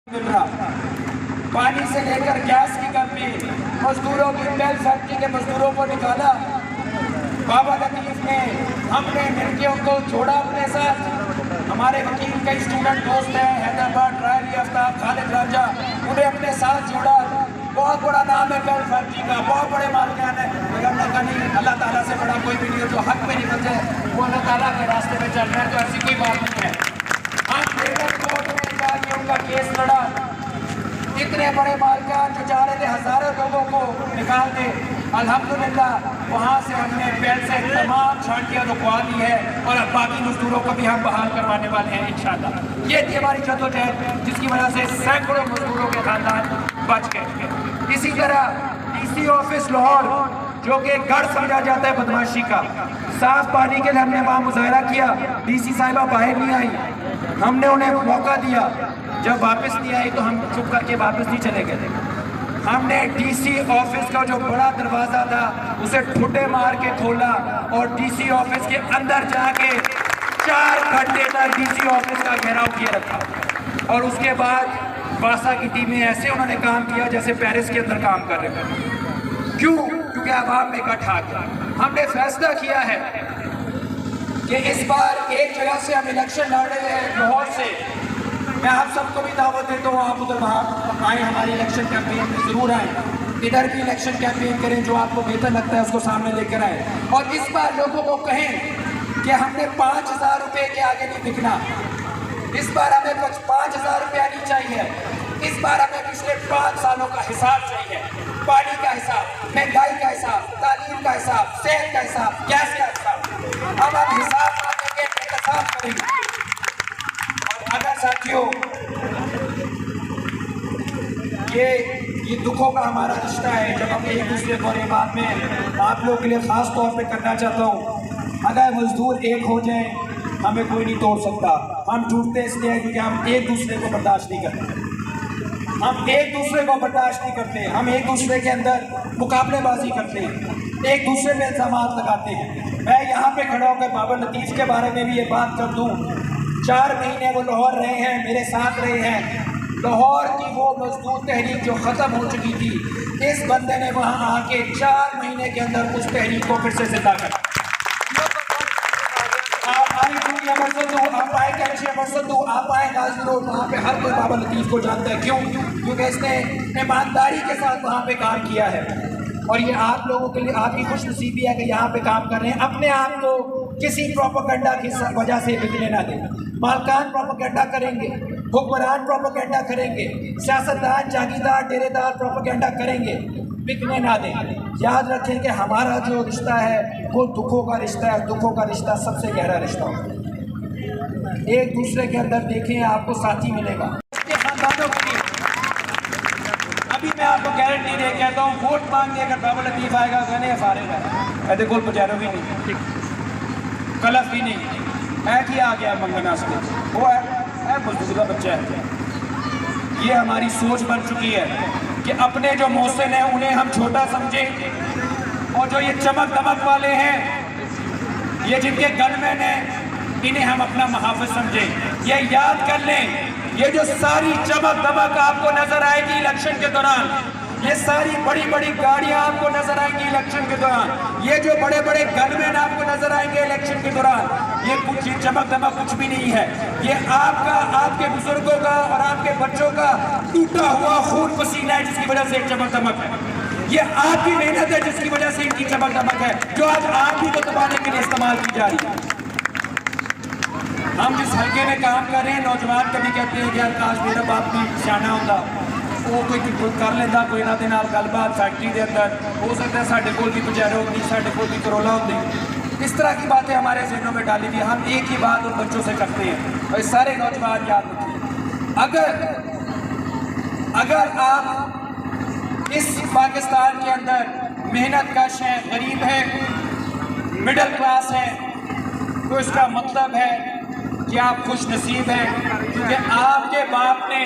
मिल रहा, पानी से लेकर गैस की कमी, मजदूरों की बेल फैक्ट्री के मजदूरों को निकाला। बाबा लतीफ ने, हमने मिलकर उनको जोड़ा अपने साथ। हमारे वकील कई स्टूडेंट दोस्त हैं, हैदराबाद ट्रायल आफ्ताब, खालिद राजा, उन्हें अपने साथ जोड़ा। बहुत बड़ा नाम है बेल फैक्ट्री का, बहुत बड़े मालिकान है। हमने कहा नहीं, अल्लाह ताला से बड़ा कोई भी नहीं हो, जो हक में निकल जाए वो अल्लाह ताला के रास्ते में चल रहा है, तो ऐसी कोई बात नहीं है। हम कोर्ट में जाके उनका केस लड़ा। इतने बड़े मालिकान जो चाह रहे थे हजारों लोगों को निकाल दे, अल्हम्दुलिल्लाह वहाँ से हमने पहल से तमाम छांटियाँ रुकवा दी है और अब बाकी मजदूरों को भी हम बहाल करवाने वाले हैं इंशाअल्लाह। ये थी हमारी जद्दोजहद, जिसकी वजह से सैकड़ों मजदूरों के खानदान बच गए। इसी तरह डीसी ऑफिस लाहौर, जो कि गढ़ समझा जाता है बदमाशी का, साफ पानी के लिए हमने वहाँ मुजाहरा किया। डीसी साहिबा बाहर नहीं आई, हमने उन्हें मौका दिया। जब वापस नहीं आई तो हम चुप करके वापस नहीं चले गए। हमने डीसी ऑफिस का जो बड़ा दरवाजा था उसे ठुड्डे मार के खोला और डीसी ऑफिस के अंदर जाके 4 घंटे तक डीसी ऑफिस का घेराव किए रखा। और उसके बाद बासा की टीमें ऐसे उन्होंने काम किया जैसे पेरिस के अंदर काम कर रहे थे। क्यों? क्योंकि आवाम में इकट्ठा आ गया। हमने फैसला किया है कि इस बार एक जगह से हम इलेक्शन लड़ रहे हैं, लाहौर से। मैं आप सबको भी दावत देता हूँ, आप उधर वहाँ आए, हमारी इलेक्शन कैंपेन में ज़रूर आए। इधर भी इलेक्शन कैंपेन करें, जो आपको बेहतर लगता है उसको सामने लेकर आए। और इस बार लोगों को कहें कि हमने 5000 रुपये के आगे नहीं बिकना। इस बार हमें कुछ 5000 रुपया नहीं चाहिए। इस बार हमें पिछले 5 सालों का हिसाब चाहिए, पानी का हिसाब, महंगाई का हिसाब, तालीम का हिसाब, सेहत का हिसाब, गैस का हिसाब। अब हम हिसाब मांगेंगे, इंतजाम करेंगे। अगर साथियों ये दुखों का हमारा रिश्ता है, जब हम एक दूसरे को ये बात में आप लोगों के लिए ख़ास तौर पे करना चाहता हूँ, अगर मजदूर एक हो जाए हमें कोई नहीं तोड़ सकता। हम टूटते इसलिए क्योंकि हम एक दूसरे को बर्दाश्त नहीं करते। हम एक दूसरे को बर्दाश्त नहीं करते। हम एक दूसरे के अंदर मुकाबलेबाजी करते हैं, एक दूसरे पे इल्ज़ाम लगाते हैं। मैं यहाँ पे खड़ा होकर बाबा लतीफ़ के बारे में भी ये बात कर दूँ। 4 महीने वो लाहौर रहे हैं, मेरे साथ रहे हैं। लाहौर की वो मजदूर तहरीक जो ख़त्म हो चुकी थी, इस बंदे ने वहाँ आके 4 महीने के अंदर उस तहरीक को फिर से जिंदा करा। आप आए कैशिया मरसदू, आप आए गाजी रोड, वहाँ पे हर कोई बाबा लतीफ़ को जानता है। क्यों? क्योंकि इसने ईमानदारी के साथ वहाँ पे काम किया है। और ये आप लोगों के लिए आपकी खुशनसीबी है कि यहाँ पे काम कर रहे हैं। अपने आप को किसी प्रोपेगेंडा की वजह से बिकने ना दें। मालकान प्रोपेगेंडा करेंगे, हुक्मरान प्रोपेगेंडा करेंगे, सियासतदान, जागीरदार, डेरेदार प्रोपेगेंडा करेंगे, बिकने ना दें। याद रखें कि हमारा जो रिश्ता है वो दुखों का रिश्ता है। दुखों का रिश्ता सबसे गहरा रिश्ता होता है। एक दूसरे के अंदर देखें, आपको साथी मिलेगा। इसके खानदानों के लिए अभी मैं आपको गारंटी दे कहता हूँ, वोट मांगने अगर बाबा लतीफ़ आएगा कहने फारेगा, ऐसे कोई पुजारो भी नहीं, कलफ भी नहीं है कि आ गया मंगना से, वो है मजदूर का बच्चा है। ये हमारी सोच बन चुकी है कि अपने जो मोहसिन हैं उन्हें हम छोटा समझें, और जो ये चमक दमक वाले हैं, ये जिनके गनमैन हैं, इन्हें हम अपना मुहाफ़िज़ समझें। ये याद कर लें, ये जो सारी चमक दमक आपको नजर आएगी इलेक्शन के दौरान, ये सारी बड़ी बड़ी गाड़ियां आपको नजर आएंगी इलेक्शन के दौरान, ये जो बड़े बड़े गनमैन आपको नजर आएंगे इलेक्शन के दौरान, ये कुछ ये चमक दमक कुछ भी नहीं है। ये आपका, आपके बुजुर्गों का और आपके बच्चों का टूटा हुआ खून पसीना है, जिसकी वजह से चमक दमक है। ये आपकी मेहनत है जिसकी वजह से इनकी चमक दमक है, जो आज आप ही को दबाने के लिए इस्तेमाल की जा रही है। हम जिस हल्के में काम कर रहे हैं, नौजवान कभी कहते हैं कि यार काश मेरा बाप भी सियाना होता, वो कोई कर लेता कोई ना दे नाल गलबात फैक्ट्री के अंदर, हो सकता है साढ़े कोल भी पजैरो होती, साढ़े कोल भी करोला होती। इस तरह की बातें हमारे जहनों में डाली थी। हम एक ही बात उन बच्चों से करते हैं, और सारे नौजवान याद रखिए, अगर आप इस पाकिस्तान के अंदर मेहनत कश हैं, गरीब हैं, मिडिल क्लास हैं, तो इसका मतलब है कि आप खुश नसीब हैं, क्योंकि आपके बाप ने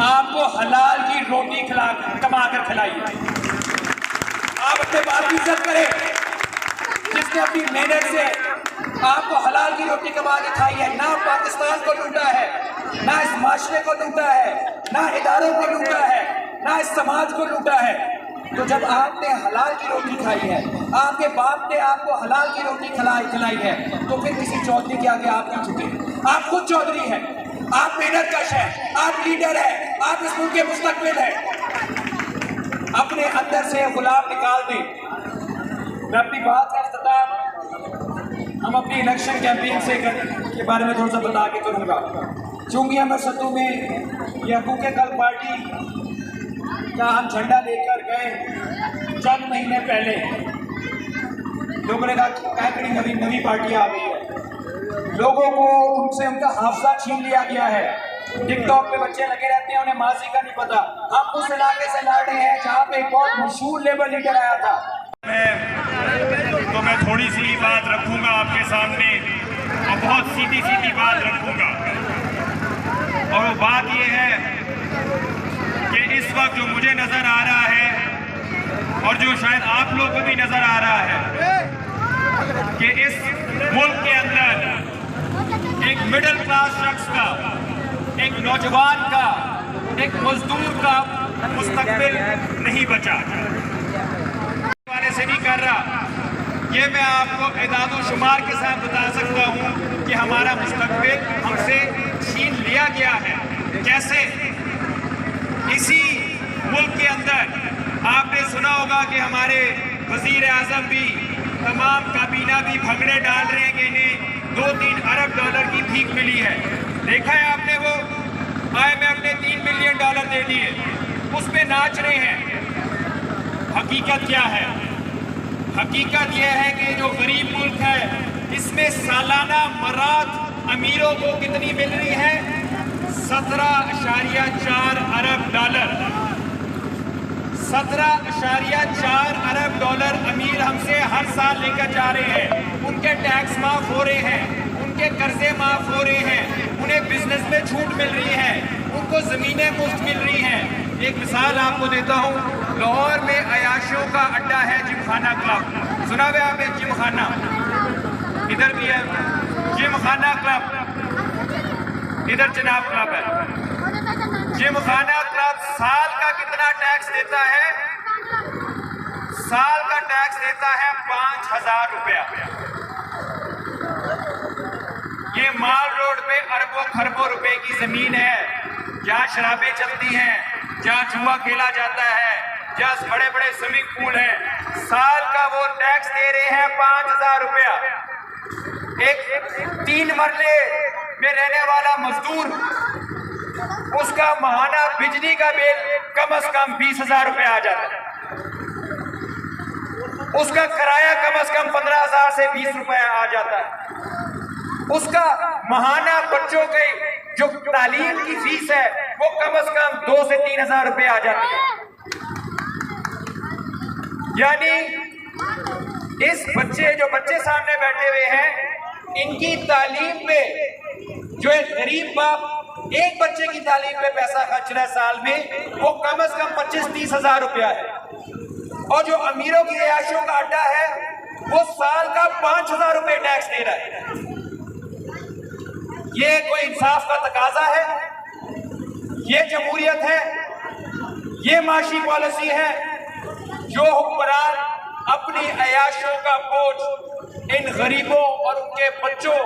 आपको हलाल की रोटी कमा कर खिलाई है। आप अपने बाप की इज्जत करें, जिसने अपनी मेहनत से आपको हलाल की रोटी कमा के खाई है। ना पाकिस्तान को लूटा है, ना इस माशरे को लूटा है, ना इदारों को लूटा है, ना इस समाज को लूटा है। तो जब आपने हलाल की रोटी खाई है, आपके बाप ने आपको हलाल की रोटी खिलाई है, तो फिर किसी चौधरी के आगे आप क्यों झुके? आप खुद चौधरी हैं, आप मेहनतकश हैं, आप लीडर हैं, आप इस मुल्क के मुस्तकबिल हैं। अपने अंदर से गुलाम निकाल दें। मैं अपनी बात का इख्तिताम हम अपनी इलेक्शन कैंपेन से के बारे में थोड़ा सा बता के करूँगा। चूँकि अमर सत्तू में यह हकूक़ कल पार्टी का हम झंडा लेकर गए चंद महीने पहले, लोगों ने कहा कि नवी पार्टी आ गई है। लोगों को उनसे उनका हाफजा छीन लिया गया है। टिकटॉक पे बच्चे लगे रहते हैं, उन्हें माजी का नहीं पता। हम उस इलाके से लड़ रहे हैं जहाँ पे एक बहुत मशहूर लेबर लीडर आया था। मैं थोड़ी सी ही बात रखूंगा आपके सामने और बहुत सीधी सीधी बात रखूंगा। और वो बात ये है कि इस वक्त जो मुझे नजर आ रहा है और जो शायद आप लोग को भी नजर आ रहा है कि इस मुल्क के अंदर एक मिडिल क्लास शख्स का, एक नौजवान का, एक मजदूर का मुस्तकबिल नहीं बचा। वाले से नहीं कर रहा, ये मैं आपको एदाद शुमार के साथ बता सकता हूँ कि हमारा मुस्तकबिल हमसे छीन लिया गया है। कैसे? इसी मुल्क के अंदर आपने सुना होगा कि हमारे वजीर आजम भी, तमाम काबीना भी भगड़े डाल रहे हैं कि इन्हें 2-3 अरब डॉलर की भीख मिली है। देखा है आपने? वो IMF ने $3 मिलियन दे दिए, उस पे नाच रहे हैं। हकीकत क्या है? हकीकत यह है कि जो गरीब मुल्क है इसमें सालाना मराद अमीरों को कितनी मिल रही है? 17.4 अरब डॉलर। 17.4 अरब डॉलर अमीर हमसे हर साल लेकर जा रहे हैं। उनके टैक्स माफ हो रहे हैं, उनके कर्जे माफ हो रहे हैं, उन्हें बिजनेस में छूट मिल रही है, उनको जमीनें मुफ्त मिल रही हैं। एक मिसाल आपको देता हूँ, लाहौर में अयाशियों का अड्डा है जिमखाना क्लब। सुना हुआ आपने? जिमखाना इधर भी है, जिमखाना क्लब इधर जनाब क्लब है। जिमखाना क्लब साल का कितना टैक्स देता है? साल का टैक्स देता है 5,000 रुपया। ये माल रोड पे अरबों खरबों रुपए की जमीन है, जहाँ शराबें चलती हैं, जहाँ जुआ खेला जाता है, जहाँ बड़े बड़े स्विमिंग पूल हैं। साल का वो टैक्स दे रहे हैं 5,000 रुपया। एक 3 मरले में रहने वाला मजदूर, उसका माहाना बिजली का बिल कम से कम 20,000 रुपया आ जाता है। उसका किराया कम से कम 15,000 से 20 रुपया आ जाता है। उसका माहाना बच्चों के जो तालीम की फीस है वो कम से कम 2 से 3,000 रुपये आ जाती है। यानी इस जो बच्चे सामने बैठे हुए हैं, इनकी तालीम पे जो एक गरीब बाप एक बच्चे की तालीम पे पैसा खर्च रहा है साल में, वो कम से कम 25-30 हजार रुपया है। और जो अमीरों की अयाशियों का अड्डा है वो साल का 5,000 रुपये टैक्स दे रहा है। ये कोई इंसाफ का तकाजा है? ये जमहूरियत है? ये माशी पॉलिसी है? जो हुक्मरान अपनी अयाशों का बोझ इन गरीबों और उनके बच्चों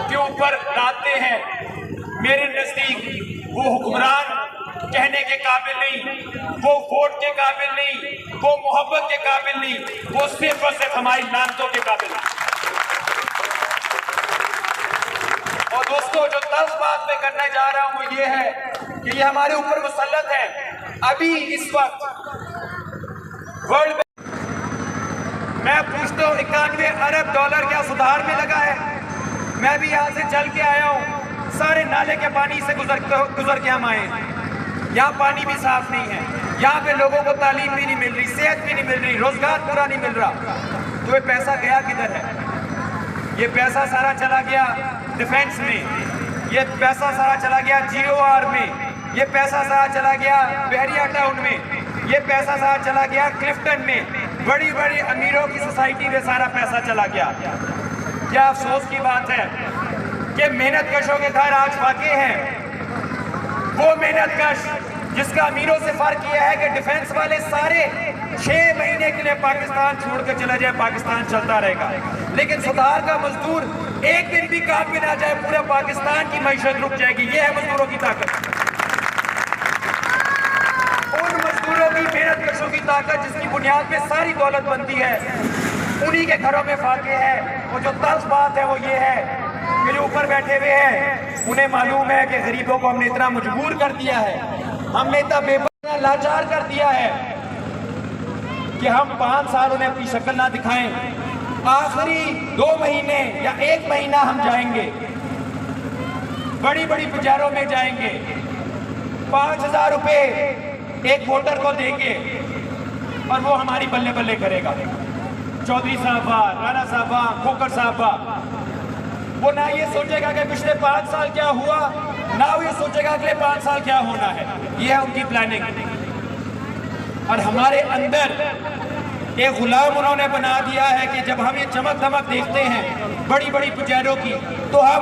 के ऊपर लाते हैं, मेरे नजदीक वो हुक्मरान कहने के काबिल नहीं, वो वोट के काबिल नहीं, वो मोहब्बत के काबिल नहीं, वो सिर्फ और सिर्फ हमारी लानतों के काबिल है। और दोस्तों, जो 10 बात मैं करना जा रहा हूं वो ये है कि ये हमारे ऊपर मुसल्लत है। अभी इस वक्त वर्ल्ड मैं पूछता हूँ 91 अरब डॉलर क्या सुधार में लगा है? मैं भी यहाँ से चल के आया हूँ, सारे नाले के पानी से गुजर के हम आए। यहाँ पानी भी साफ नहीं है, यहाँ पे लोगों को तालीम भी नहीं मिल रही, सेहत भी नहीं मिल रही, रोजगार पूरा नहीं मिल रहा। तो ये पैसा गया किधर है? ये पैसा सारा चला गया डिफेंस में, ये पैसा सारा चला गया GOR में, ये पैसा सारा चला गया बहरिया टाउन में, ये पैसा सारा चला गया क्लिफ्टन में, बड़ी बड़ी अमीरों की सोसाइटी में सारा पैसा चला गया। क्या अफसोस की बात है कि मेहनत कशों के घर आज फाके हैं। वो मेहनत कश जिसका अमीरों से फर्क यह है कि डिफेंस वाले सारे 6 महीने के लिए पाकिस्तान छोड़कर चला जाए, पाकिस्तान चलता रहेगा, लेकिन सुधार का मजदूर एक दिन भी काम पे ना जाए, पूरा पाकिस्तान की मईशत रुक जाएगी। ये है मजदूरों की ताकत, उन मजदूरों की, मेहनत कशों की ताकत जिसकी बुनियाद पे सारी दौलत बनती है। उन्हीं के घरों में फाके है। वो जो तल्ख बात है वो ये है कि जो ऊपर बैठे हुए हैं उन्हें मालूम है कि गरीबों को हमने इतना मजबूर कर दिया है, हमने इतना बेबस लाचार कर दिया है कि हम 5 साल उन्हें अपनी शक्ल ना दिखाएं, आखिरी 2 महीने या 1 महीना हम जाएंगे, बड़ी बड़ी बाजारों में जाएंगे, 5000 रुपए एक वोटर को देंगे और वो हमारी बल्ले बल्ले करेगा। चौधरी साहबा, राणा साहबा, खोकर साहबा, वो ना ये सोचेगा कि पिछले 5 साल क्या हुआ, ना वो ये सोचेगा अगले 5 साल क्या होना है। ये है उनकी प्लानिंग। और हमारे अंदर एक गुलाम उन्होंने बना दिया है कि जब हम ये चमक दमक देखते हैं बड़ी बड़ी पुजारों की, तो हम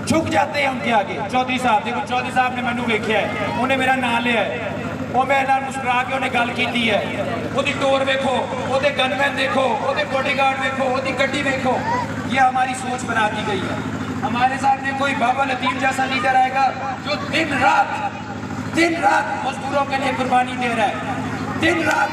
झुक जाते हैं उनके आगे। चौधरी साहब देखो, चौधरी साहब ने मैनू वेख्या है, उन्हें मेरा नाम लिया है, वो मेरे नाल मुस्कुरा के उन्हें गल की है, ਉਹਦੀ टोर देखो, ਉਹਦੇ गनमैन देखो, ਉਹਦੇ बॉडीगार्ड देखो, ਉਹਦੀ गड्डी देखो। ये हमारी सोच बना दी गई है। हमारे सामने कोई बाबा लतीफ जैसा लीडर आएगा जो दिन रात मजदूरों के लिए कुर्बानी दे रहा है, दिन रात